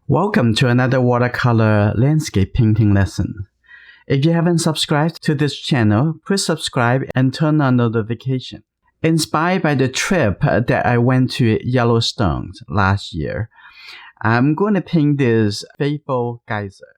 Welcome to another watercolor landscape painting lesson. If you haven't subscribed to this channel, please subscribe and turn on notification. Inspired by the trip that I went to Yellowstone last year, I'm going to paint this faithful geyser.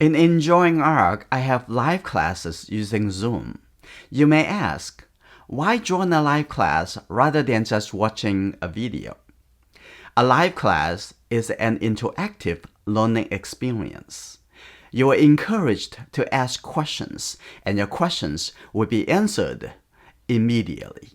In Enjoying Art, I have live classes using Zoom. You may ask, why join a live class rather than just watching a video? A live class is an interactive learning experience. You are encouraged to ask questions, and your questions will be answered immediately.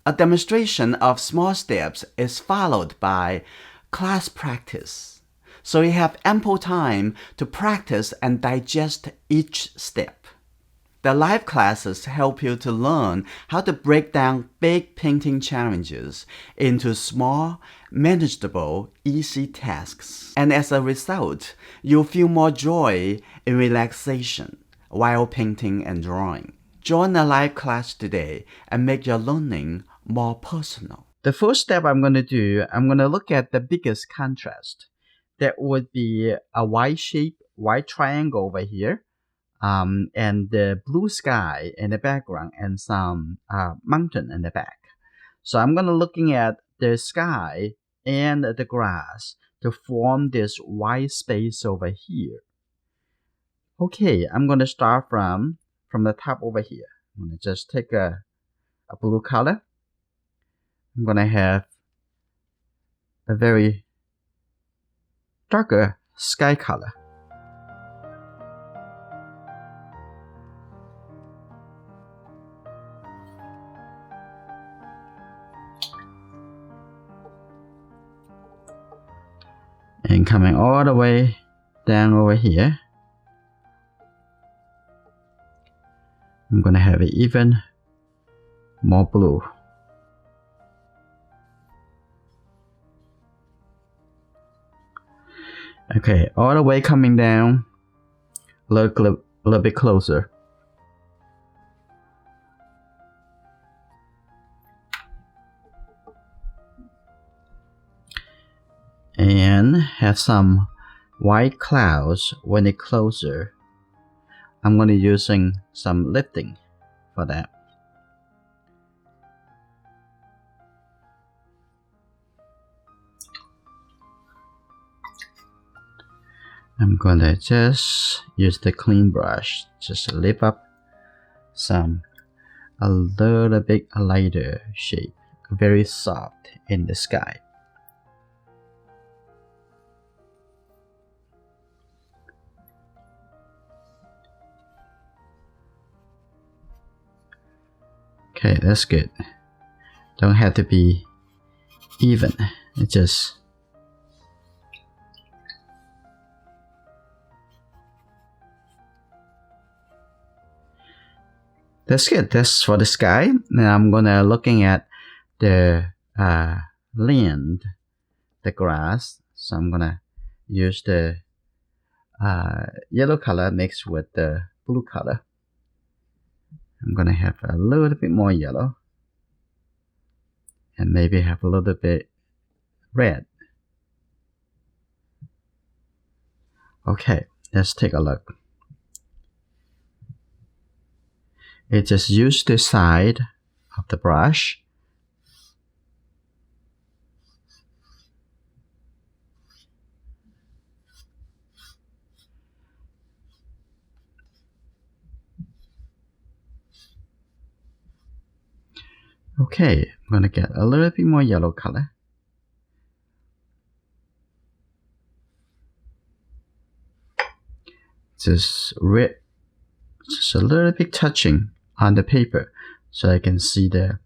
A demonstration of small steps is followed by class practice, so you have ample time to practice and digest each step. The live classes help you to learn how to break down big painting challenges into small, manageable, easy tasks. And as a result, you'll feel more joy and relaxation while painting and drawing. Join a live class today and make your learning more personal. The first step I'm going to do, I'm going to look at the biggest contrast. That would be a white triangle over here. And the blue sky in the background and some mountain in the back. So I'm going to looking at the sky and the grass to form this white space over here. Okay, I'm going to start from the top over here. I'm going to just take a blue color. I'm going to have a very darker sky color. And coming all the way down over here, I'm going to have it even more blue. Okay, all the way coming down, look a little bit closer. And have some white clouds when it's closer. I'm going to using some lifting for that. I'm going to just use the clean brush, just lift up a little bit lighter shape, very soft in the sky. Okay, that's good. Don't have to be even. It just that's good. That's for the sky. Now I'm gonna looking at the land, the grass. So I'm gonna use the yellow color mixed with the blue color. I'm going to have a little bit more yellow and maybe have a little bit red. Okay, let's take a look. It just use the side of the brush. Okay, I'm going to get a little bit more yellow color. Just red, just a little bit touching on the paper so I can see the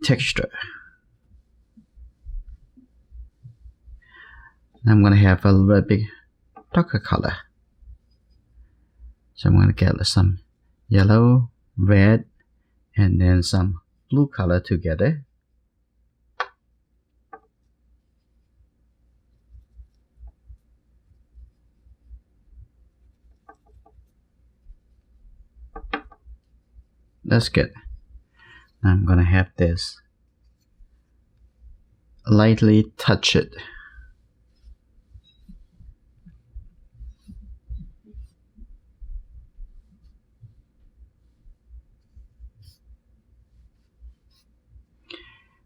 texture. I'm going to have a little bit darker color. So I'm going to get some yellow, red, and then some blue color together. That's good. I'm gonna have this lightly touch it.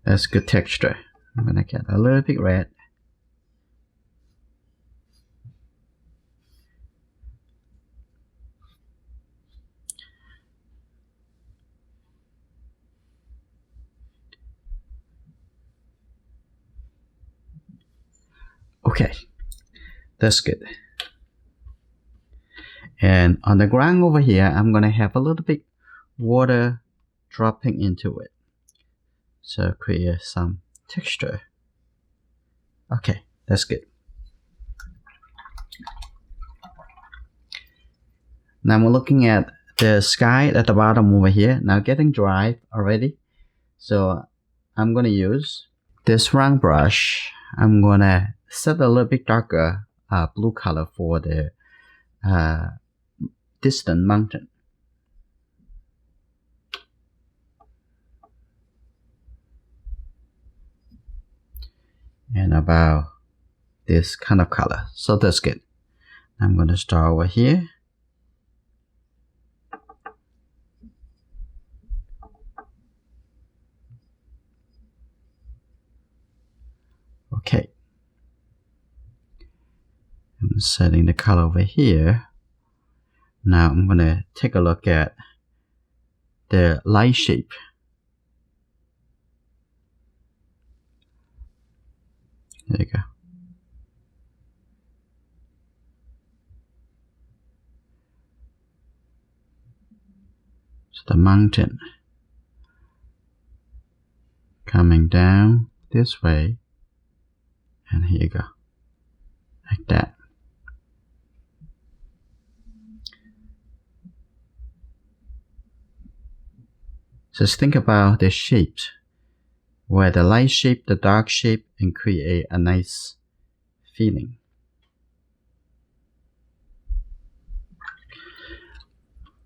That's good texture. I'm gonna get a little bit red. Okay, that's good. And on the ground over here, I'm gonna have a little bit water dropping into it, so create some texture. Okay, that's good. Now we're looking at the sky at the bottom over here, now getting dry already. So I'm gonna use this round brush. I'm gonna set a little bit darker blue color for the distant mountain. And about this kind of color. So that's good. I'm gonna start over here. Okay. I'm setting the color over here. Now I'm gonna take a look at the light shape. There you go. So the mountain coming down this way, and here you go, like that. Just think about the shapes, where the light shape, the dark shape, and create a nice feeling.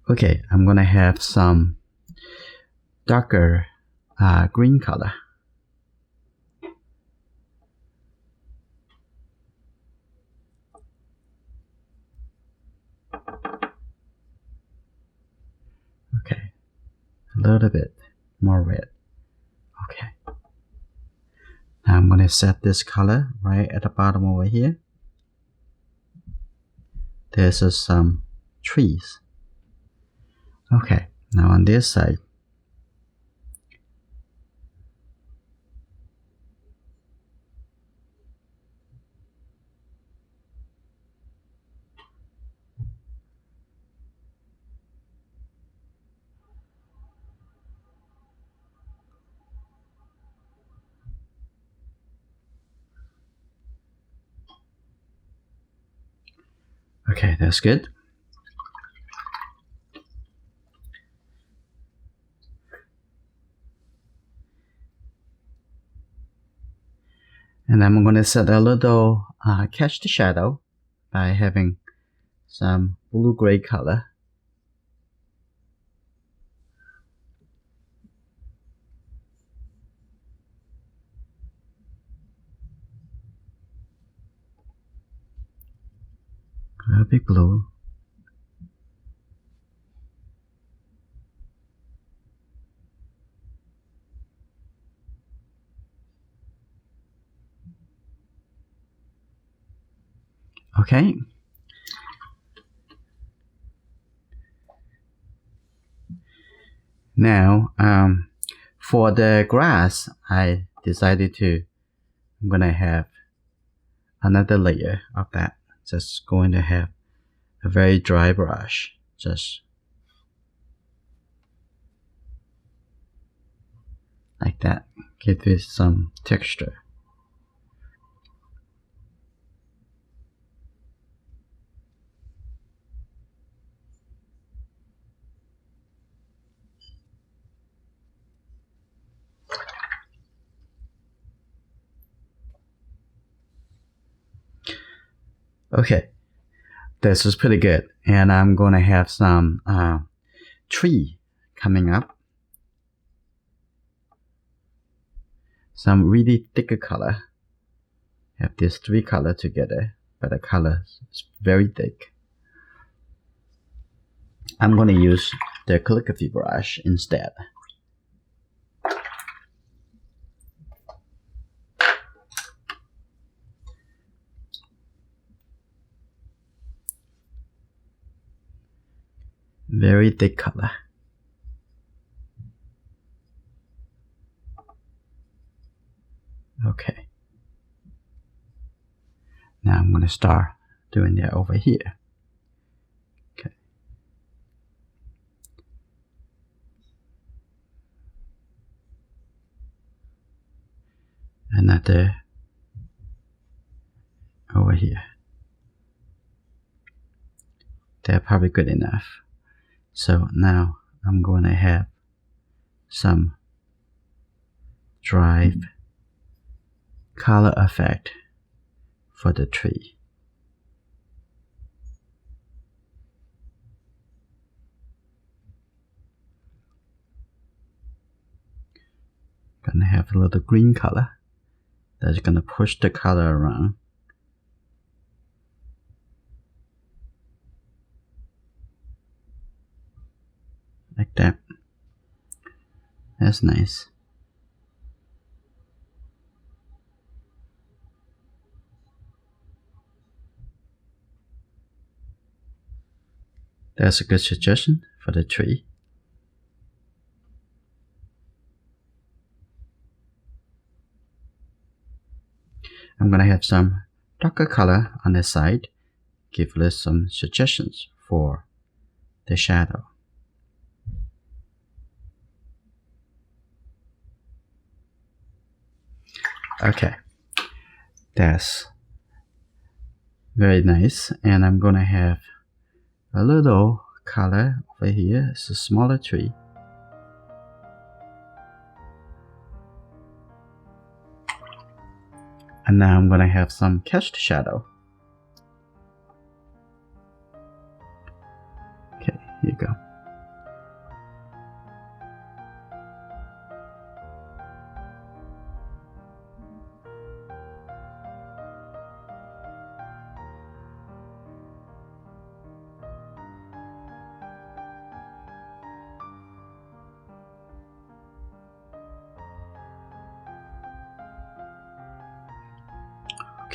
Okay, I'm gonna have some darker green color. Okay, a little bit more red. Okay. Now I'm gonna set this color right at the bottom over here. There's some trees. Okay, now on this side. Okay, that's good. And I'm going to set a little catch the shadow by having some blue-gray color. A little bit blue. Okay. Now, for the grass, I decided I'm gonna have another layer of that. Just going to have a very dry brush. Just like that. Give this some texture. Okay, this is pretty good. And I'm gonna have some tree coming up. some really thicker color. Have these three colors together, but the color is very thick. I'm going to use the calligraphy brush instead. Very thick color. Okay. Now I'm going to start doing that over here. Okay. Another over here. They're probably good enough. So now I'm going to have some drive color effect for the tree. Gonna have a little green color that's gonna push the color around. Like that. That's nice. That's a good suggestion for the tree. I'm gonna have some darker color on the side. Give us some suggestions for the shadow. Okay, that's very nice. And I'm gonna have a little color over here. It's a smaller tree. And now I'm gonna have some cast shadow. Okay, here you go.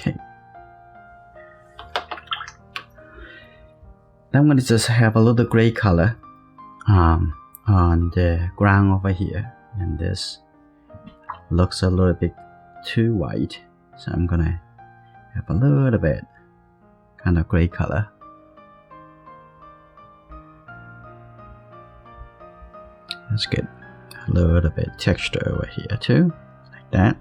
Okay. Then I'm going to just have a little gray color on the ground over here. And this looks a little bit too white. So I'm going to have a little bit kind of gray color. That's good. A little bit texture over here too. Like that.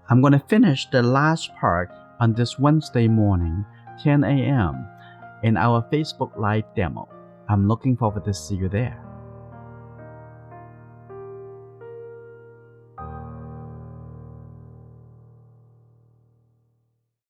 I'm going to finish the last part on this Wednesday morning, 10 a.m. in our Facebook Live demo. I'm looking forward to see you there.